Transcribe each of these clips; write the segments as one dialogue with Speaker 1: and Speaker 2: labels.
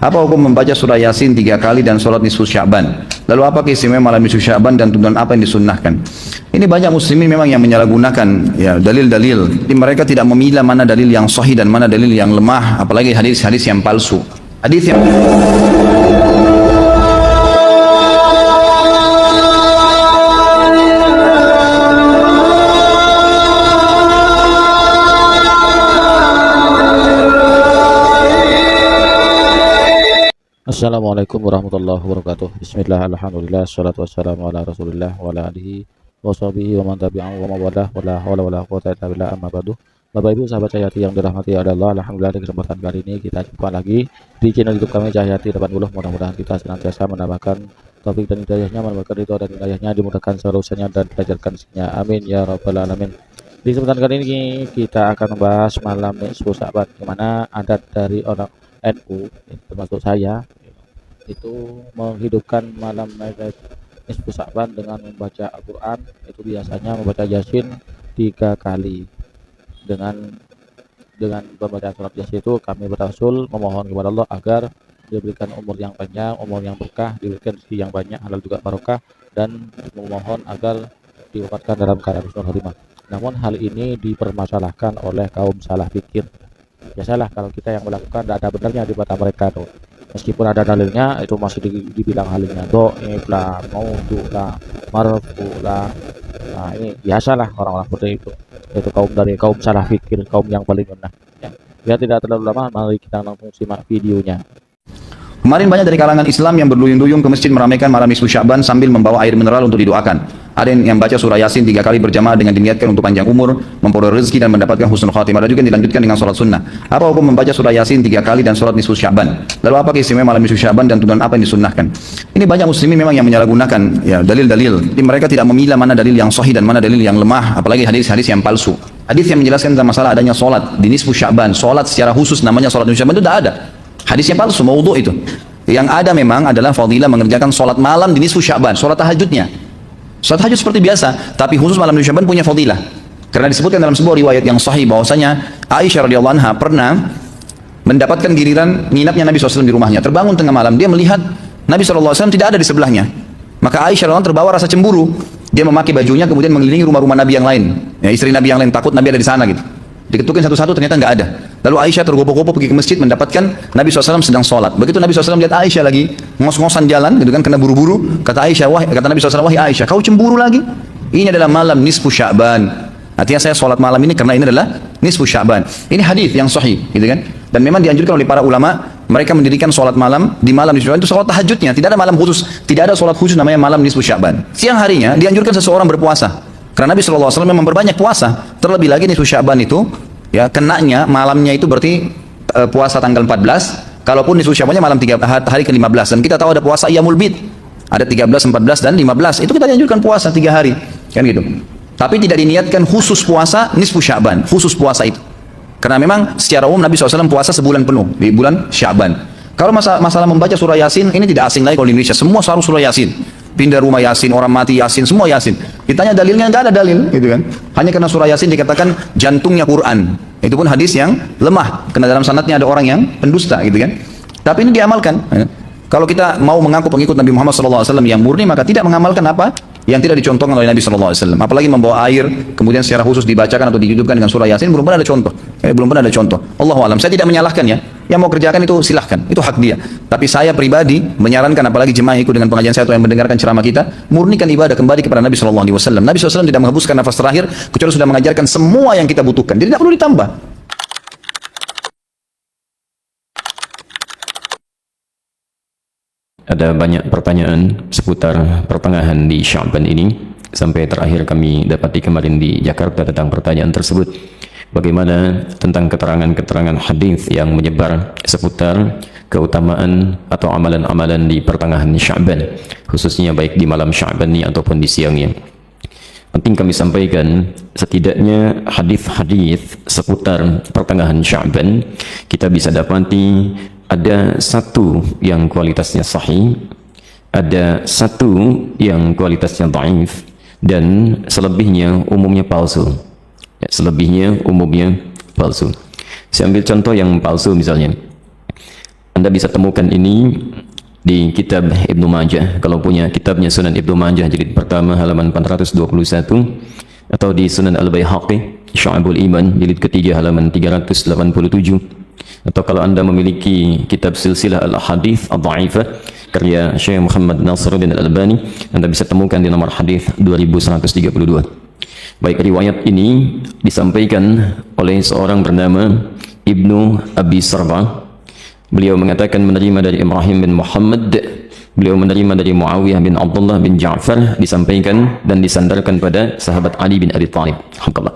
Speaker 1: Apa hukum membaca surah Yasin 3 kali dan sholat nisfu Sya'ban? Lalu apa keistimewaan malam nisfu Sya'ban dan tuntunan apa yang disunnahkan? Ini banyak muslimin memang yang menyalahgunakan ya dalil-dalil. Mereka tidak memilah mana dalil yang sahih dan mana dalil yang lemah, apalagi hadis-hadis yang palsu. Hadis yang
Speaker 2: Assalamualaikum warahmatullahi wabarakatuh. Bismillah, alhamdulillah, salatu wassalamu ala rasulillah wa ala alihi wa sahbihi wa man tabi'ahu wa mawalah wa la hawla wa la quwwata illa billah, amma ba'du. Bapak Ibu sahabat Cahyati yang dirahmati Allah, alhamdulillah di kesempatan kali ini kita jumpa lagi di channel YouTube kami Cahyati 80. Mudah-mudahan kita senantiasa mendapatkan taufik dan hidayahnya, mendapatkan ridho dan hidayahnya, dimudahkan solusinya dan diajarkan rezekinya. Amin ya rabbal alamin. Di kesempatan kali ini kita akan membahas malam nisfu Sya'ban, di mana adat dari orang NU termasuk saya itu menghidupkan malam nisfu Sya'ban dengan membaca Al-Quran. Itu biasanya membaca Yasin 3 kali. Dengan pembacaan surat Yasin itu kami bertawasul memohon kepada Allah agar diberikan umur yang panjang, umur yang berkah, diberikan rezeki yang banyak, halal juga barokah, dan memohon agar diwafatkan dalam keadaan husnul khotimah. Namun hal ini dipermasalahkan oleh kaum salah pikir. Biasalah kalau kita yang melakukan tidak ada benarnya di mata mereka tuh. Meskipun ada dalilnya itu masih dibilang halnya dhaif lah, maudhu lah, marfu lah. Nah, ini biasalah orang-orang seperti itu. Itu kaum salah pikir, kaum yang paling benar. Ya. Biar tidak terlalu lama, mari kita langsung simak videonya.
Speaker 1: Kemarin banyak dari kalangan Islam yang berduyun-duyun ke masjid meramaikan malam nisfu Sya'ban sambil membawa air mineral untuk didoakan. Ada yang baca surah Yasin 3 kali berjamaah dengan diniatkan untuk panjang umur, memperoleh rezeki dan mendapatkan husnul khatimah. Ada juga yang dilanjutkan dengan sholat sunnah. Apa hukum membaca surah Yasin 3 kali dan sholat nisfu Sya'ban? Lalu apa keistimewaan malam nisfu Sya'ban dan tuntunan apa yang disunnahkan? Ini banyak muslimin memang yang menyalahgunakan ya dalil-dalil. Mereka tidak memilah mana dalil yang sahih dan mana dalil yang lemah, apalagi hadis-hadis yang palsu. Hadis yang menjelaskan tentang masalah adanya sholat di nisfu Sya'ban, sholat secara khusus namanya sholat nisfu Sya'ban itu tidak ada. Hadisnya palsu, maudhu itu. Yang ada memang adalah fadilah mengerjakan sholat malam di nisfu Sya'ban, sholat tahajudnya. Sholat tahajud seperti biasa, tapi khusus malam nisfu Sya'ban punya fadilah. Karena disebutkan dalam sebuah riwayat yang sahih bahwasanya Aisyah radhiyallahu anha pernah mendapatkan giliran nginapnya Nabi SAW di rumahnya. Terbangun tengah malam, dia melihat Nabi SAW tidak ada di sebelahnya. Maka Aisyah radhiyallahu anha terbawa rasa cemburu. Dia memakai bajunya kemudian mengelilingi rumah-rumah Nabi yang lain. Ya, istri Nabi yang lain takut Nabi ada di sana gitu. Diketukin satu-satu ternyata nggak ada. Lalu Aisyah tergopoh-gopoh pergi ke masjid mendapatkan Nabi SAW sedang sholat. Begitu Nabi SAW lihat Aisyah lagi ngos-ngosan jalan, gitu kan, kena buru-buru. Kata Nabi SAW, wahai Aisyah, kau cemburu lagi? Ini adalah malam nisfu Sya'ban. Artinya saya sholat malam ini karena ini adalah nisfu Sya'ban. Ini hadis yang sahih, gitu kan? Dan memang dianjurkan oleh para ulama, mereka mendirikan sholat malam di malam nisfu Sya'ban itu sholat tahajudnya. Tidak ada malam khusus, tidak ada sholat khusus namanya malam nisfu Sya'ban. Siang harinya dianjurkan seseorang berpuasa. Karena Nabi SAW memang memperbanyak puasa. Terlebih lagi nisfu Sya'ban itu ya kenanya malamnya itu berarti puasa tanggal 14. Kalaupun nisfu Sya'bannya malam hari ke-15. Dan kita tahu ada puasa Iyamul Bid. Ada 13, 14 dan 15. Itu kita dianjurkan puasa 3 hari. Kan gitu. Tapi tidak diniatkan khusus puasa nisfu Sya'ban, khusus puasa itu. Karena memang secara umum Nabi SAW puasa sebulan penuh di bulan Sya'ban. Kalau masalah membaca surah Yasin ini tidak asing lagi kalau di Indonesia. Semua selalu surah Yasin. Pindah rumah Yasin, orang mati Yasin, semua Yasin. Ditanya dalilnya, nggak ada dalil, gitu kan? Hanya karena surah Yasin dikatakan jantungnya Quran. Itu pun hadis yang lemah, karena dalam sanadnya ada orang yang pendusta, gitu kan? Tapi ini diamalkan. Kalau kita mau mengaku pengikut Nabi Muhammad SAW yang murni, maka tidak mengamalkan apa yang tidak dicontohkan oleh Nabi SAW. Apalagi membawa air, kemudian secara khusus dibacakan atau dihidupkan dengan surah Yasin, belum pernah ada contoh. Belum pernah ada contoh. Allahu a'lam. Saya tidak menyalahkan ya. Yang mau kerjakan itu silahkan, itu hak dia. Tapi saya pribadi menyarankan, apalagi jemaah ikut dengan pengajian saya atau yang mendengarkan ceramah kita, murnikan ibadah kembali kepada Nabi SAW. Nabi SAW tidak menghembuskan nafas terakhir kecuali sudah mengajarkan semua yang kita butuhkan. Jadi tidak perlu ditambah.
Speaker 3: Ada banyak pertanyaan seputar pertengahan di Sya'ban ini. Sampai terakhir kami dapati kemarin di Jakarta tentang pertanyaan tersebut. Bagaimana tentang keterangan-keterangan hadis yang menyebar seputar keutamaan atau amalan-amalan di pertengahan Sya'ban, khususnya baik di malam Sya'ban ini ataupun di siangnya. Penting kami sampaikan, setidaknya hadis-hadis seputar pertengahan Sya'ban kita bisa dapati ada satu yang kualitasnya sahih, ada satu yang kualitasnya dhaif, dan selebihnya umumnya palsu. Ya, selebihnya umumnya palsu. Saya ambil contoh yang palsu misalnya. Anda bisa temukan ini di kitab Ibnu Majah. Kalau punya kitabnya Sunan Ibnu Majah jilid pertama halaman 421, atau di Sunan Al-Baihaqi Syu'abul Iman jilid ketiga halaman 387, atau kalau Anda memiliki kitab Silsilah Al-Hadits Ad-Dha'ifah karya Syekh Muhammad Nasiruddin Al-Albani, Anda bisa temukan di nomor hadis 2132. Baik, riwayat ini disampaikan oleh seorang bernama Ibnu Abi Sarba. Beliau mengatakan menerima dari Ibrahim bin Muhammad, beliau menerima dari Muawiyah bin Abdullah bin Ja'far, disampaikan dan disandarkan pada sahabat Ali bin Abi Thalib. Alhamdulillah.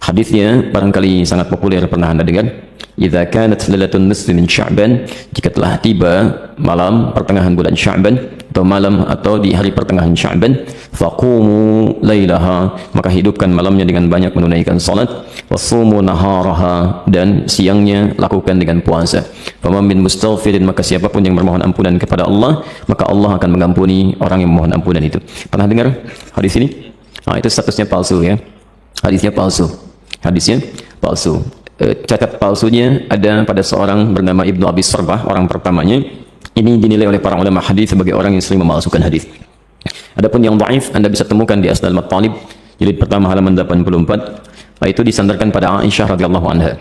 Speaker 3: Hadisnya barangkali sangat populer, pernah Anda dengar. Idza kanat lailatun nisfi min Sya'ban, jika telah tiba malam pertengahan bulan Sya'ban, atau malam atau di hari pertengahan Sya'ban, faqumu lailaha, maka hidupkan malamnya dengan banyak menunaikan salat, wasumu naharaha, dan siangnya lakukan dengan puasa. Faman min mustaghfirin, maka siapapun yang bermohon ampunan kepada Allah, maka Allah akan mengampuni orang yang memohon ampunan itu. Pernah dengar hadis ini? Nah, itu statusnya palsu ya. Hadisnya palsu. Hadisnya palsu. Catat palsunya ada pada seorang bernama Ibnu Abi Sarbah, orang pertamanya. Ini dinilai oleh para ulama hadis sebagai orang yang sering memalsukan hadis. Adapun yang dhaif Anda bisa temukan di Asnal Mattalib jilid pertama halaman 84. Itu disandarkan pada Aisyah radhiyallahu anha,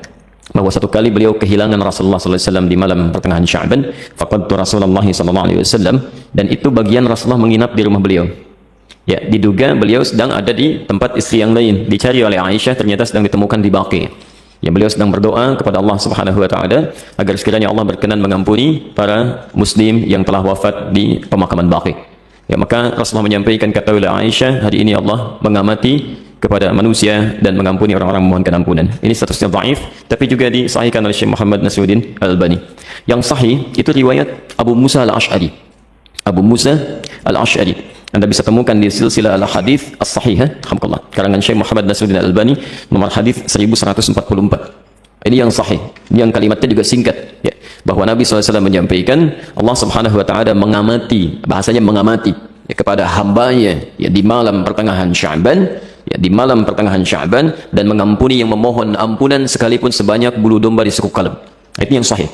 Speaker 3: bahwa satu kali beliau kehilangan Rasulullah sallallahu alaihi wasallam di malam pertengahan Sya'ban, faqadtu Rasulullah sallallahu alaihi wasallam, dan itu bagian Rasulullah menginap di rumah beliau. Ya, diduga beliau sedang ada di tempat istri yang lain. Dicari oleh Aisyah, ternyata sedang ditemukan di Baqi. Ya, beliau sedang berdoa kepada Allah Subhanahu wa taala agar sekiranya Allah berkenan mengampuni para muslim yang telah wafat di pemakaman Baqi. Ya, maka Rasulullah menyampaikan, kata oleh Aisyah, hari ini Allah mengamati kepada manusia dan mengampuni orang-orang memohonkan ampunan. Ini statusnya dhaif, tapi juga disahihkan oleh Syekh Muhammad Nasiruddin Al-Albani. Yang sahih itu riwayat Abu Musa Al-Asy'ari. Abu Musa Al-Asy'ari. Anda bisa temukan di Silsilah Al-Hadits As-Sahihah, alhamdulillah, karangan Syekh Muhammad Nasiruddin Al-Albani, nomor hadis 1144. Ini yang sahih. Ini yang kalimatnya juga singkat, ya, bahwa Nabi SAW menyampaikan Allah Subhanahu wa taala mengamati, bahasanya mengamati, ya, kepada hambanya, ya, di malam pertengahan Sya'ban, ya, di malam pertengahan Sya'ban, dan mengampuni yang memohon ampunan sekalipun sebanyak bulu domba di sekuk kalem. Itu yang sahih.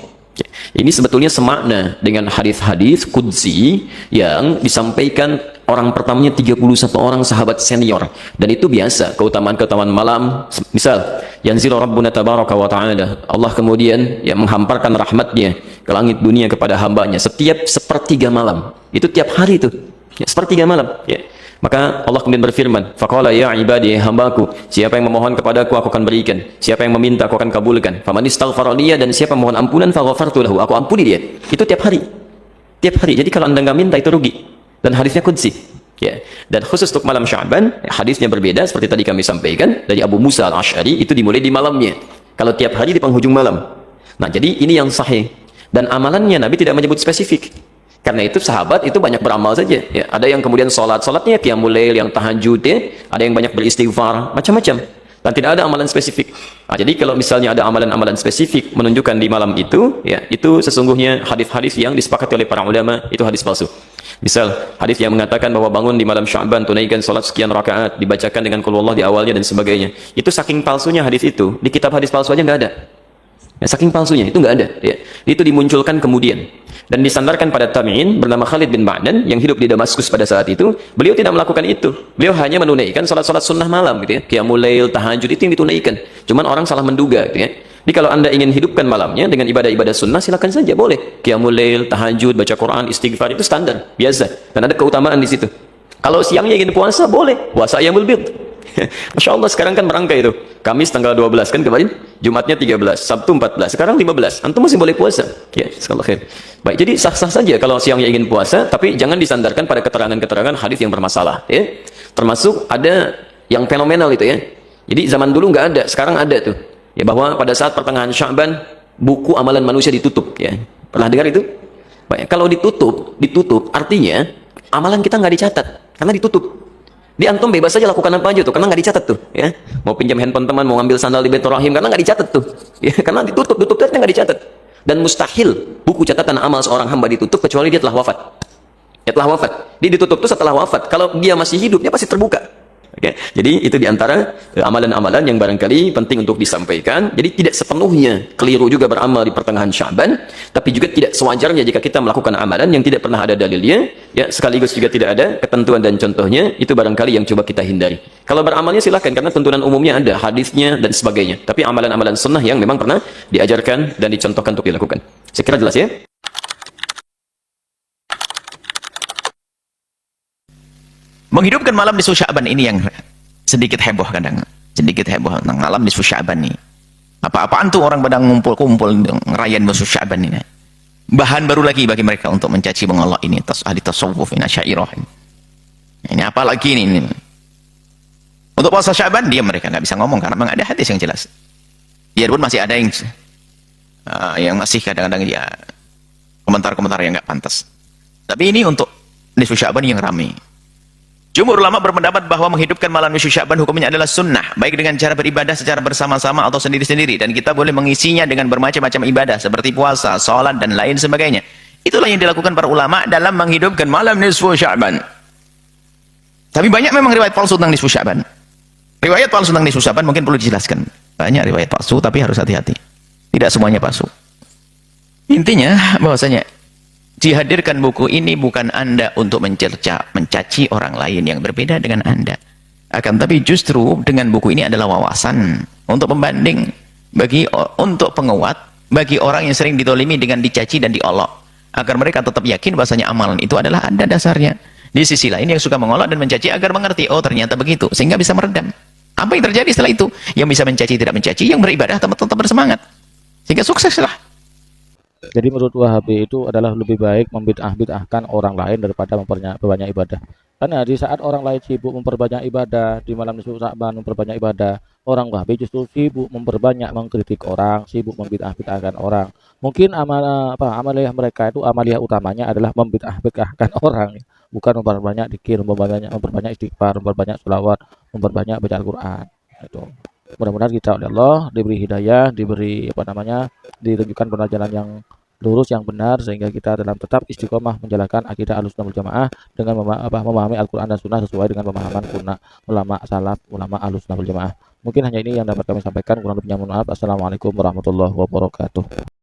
Speaker 3: Ini sebetulnya semakna dengan hadis-hadis qudsi yang disampaikan orang pertamanya 31 orang sahabat senior, dan itu biasa keutamaan-keutamaan malam. Misal, yanzilu rabbuna tabaraka wa ta'ala, Allah kemudian yang menghamparkan rahmatnya ke langit dunia kepada hambanya setiap sepertiga malam. Itu tiap hari itu, ya, sepertiga malam, ya. Maka Allah kemudian berfirman, faqala ya ibadi, hambaku, siapa yang memohon kepadaku aku akan berikan, siapa yang meminta aku akan kabulkan. Faman istaghfara liya, dan siapa mohon ampunan faghafartu lahu, aku ampuni dia. Itu tiap hari. Tiap hari. Jadi kalau Anda nggak minta itu rugi. Dan hadisnya qudsi. Ya. Dan khusus untuk malam Sya'ban, hadisnya berbeda seperti tadi kami sampaikan dari Abu Musa Al-Asy'ari, itu dimulai di malamnya. Kalau tiap hari di penghujung malam. Nah, jadi ini yang sahih. Dan amalannya Nabi tidak menyebut spesifik. Karena itu sahabat itu banyak beramal saja, ya. Ada yang kemudian salatnya qiyamul lail, yang tahajud, ya. Ada yang banyak beristighfar, macam-macam. Dan tidak ada amalan spesifik. Nah, jadi kalau misalnya ada amalan-amalan spesifik menunjukkan di malam itu, ya, itu sesungguhnya hadis-hadis yang disepakati oleh para ulama itu hadis palsu. Misal hadis yang mengatakan bahwa bangun di malam Sya'ban, tunaikan salat sekian rakaat, dibacakan dengan qul huwallah di awalnya dan sebagainya. Itu saking palsunya hadis itu, di kitab hadis palsu aja nggak ada. Ya, saking palsunya itu nggak ada, ya. Itu dimunculkan kemudian dan disandarkan pada tabi'in bernama Khalid bin Ma'dan yang hidup di Damaskus pada saat itu. Beliau tidak melakukan itu. Beliau hanya menunaikan salat-salat sunnah malam, gitu ya. Qiyamul lail, tahajud, itu yang ditunaikan. Cuman orang salah menduga, gitu ya. Jadi kalau Anda ingin hidupkan malamnya dengan ibadah-ibadah sunnah, silakan saja, boleh. Qiyamul lail, tahajud, baca Quran, istighfar, itu standar, biasa. Dan ada keutamaan di situ. Kalau siangnya ingin puasa, boleh. Puasa ayyamul bid. Masya Allah, sekarang kan merangkai itu. Kamis tanggal 12 kan kemarin, Jumatnya 13, Sabtu 14, sekarang 15. Antum masih boleh puasa. Ya, sekali khair. Baik, jadi sah-sah saja kalau siangnya ingin puasa, tapi jangan disandarkan pada keterangan-keterangan hadis yang bermasalah, ya. Termasuk ada yang fenomenal itu, ya. Jadi zaman dulu nggak ada, sekarang ada tuh. Ya, bahwa pada saat pertengahan Sya'ban buku amalan manusia ditutup, ya. Pernah dengar itu? Baik, kalau ditutup artinya amalan kita nggak dicatat karena ditutup. Di antum bebas saja lakukan apa aja tuh, karena nggak dicatat tuh, ya. Mau pinjam handphone teman, mau ngambil sandal di Baitur Rahim, karena nggak dicatat tuh, ya. Karena ditutup ternyata nggak dicatat. Dan mustahil buku catatan amal seorang hamba ditutup kecuali dia telah wafat. Dia telah wafat. Dia ditutup tuh setelah wafat. Kalau dia masih hidup, dia pasti terbuka. Ya. Jadi itu diantara amalan-amalan yang barangkali penting untuk disampaikan. Jadi tidak sepenuhnya keliru juga beramal di pertengahan Sya'ban, tapi juga tidak sewajarnya jika kita melakukan amalan yang tidak pernah ada dalilnya, ya, sekaligus juga tidak ada ketentuan dan contohnya. Itu barangkali yang coba kita hindari. Kalau beramalnya silahkan, karena tuntunan umumnya ada, hadisnya dan sebagainya. Tapi amalan-amalan sunnah yang memang pernah diajarkan dan dicontohkan untuk dilakukan. Saya kira jelas ya.
Speaker 4: Menghidupkan malam nisfu Sya'ban ini yang sedikit heboh kadang. Sedikit heboh tentang malam nisfu Sya'ban ini. Apa-apaan tuh orang pada ngumpul-kumpul ngerayain nisfu Sya'ban ini. Bahan baru lagi bagi mereka untuk mencaci mengelak ini. Ahli tasawuf ini, Asy'ariyah ini. Ini apa lagi ini? Untuk puasa Sya'ban, dia mereka nggak bisa ngomong karena memang ada hadis yang jelas. Biarpun masih ada yang masih kadang-kadang dia komentar-komentar yang nggak pantas. Tapi ini untuk nisfu Sya'ban yang ramai. Jumhur ulama berpendapat bahwa menghidupkan malam nisfu Sya'ban hukumnya adalah sunnah, baik dengan cara beribadah secara bersama-sama atau sendiri-sendiri, dan kita boleh mengisinya dengan bermacam-macam ibadah seperti puasa, sholat dan lain sebagainya. Itulah yang dilakukan para ulama dalam menghidupkan malam nisfu Sya'ban. Tapi banyak memang riwayat palsu tentang nisfu Sya'ban. Riwayat palsu tentang nisfu Sya'ban mungkin perlu dijelaskan. Banyak riwayat palsu, tapi harus hati-hati. Tidak semuanya palsu. Intinya bahwasanya dihadirkan buku ini bukan Anda untuk mencerca, mencaci orang lain yang berbeda dengan Anda. Akan tapi justru dengan buku ini adalah wawasan untuk pembanding, untuk penguat bagi orang yang sering ditolimi dengan dicaci dan diolok, agar mereka tetap yakin bahwasanya amalan itu adalah ada dasarnya. Di sisi lain yang suka mengolok dan mencaci agar mengerti, oh ternyata begitu, sehingga bisa meredam. Apa yang terjadi setelah itu? Yang bisa mencaci tidak mencaci, yang beribadah tetap bersemangat, sehingga sukseslah.
Speaker 2: Jadi menurut Wahabi itu adalah lebih baik membid'ah-bid'ahkan orang lain daripada memperbanyak ibadah. Karena di saat orang lain sibuk memperbanyak ibadah, di malam nisfu Sya'ban memperbanyak ibadah, orang Wahabi justru sibuk memperbanyak mengkritik orang, sibuk membid'ah-bid'ahkan orang. Mungkin amaliyah mereka itu amaliyah utamanya adalah membid'ah-bid'ahkan orang, bukan memperbanyak dzikir, memperbanyak istighfar, memperbanyak sholawat, memperbanyak baca Al-Qur'an. Itu. Mudah-mudahan kita oleh Allah diberi hidayah, diberi ditunjukkan jalan yang lurus yang benar, sehingga kita dalam tetap istiqomah menjalankan akidah Ahlussunnah wal Jamaah dengan memahami Al-Qur'an dan Sunnah sesuai dengan pemahaman ulama salaf, ulama Ahlussunnah wal Jamaah. Mungkin hanya ini yang dapat kami sampaikan, kurang lebihnya mohon maaf. Assalamualaikum warahmatullahi wabarakatuh.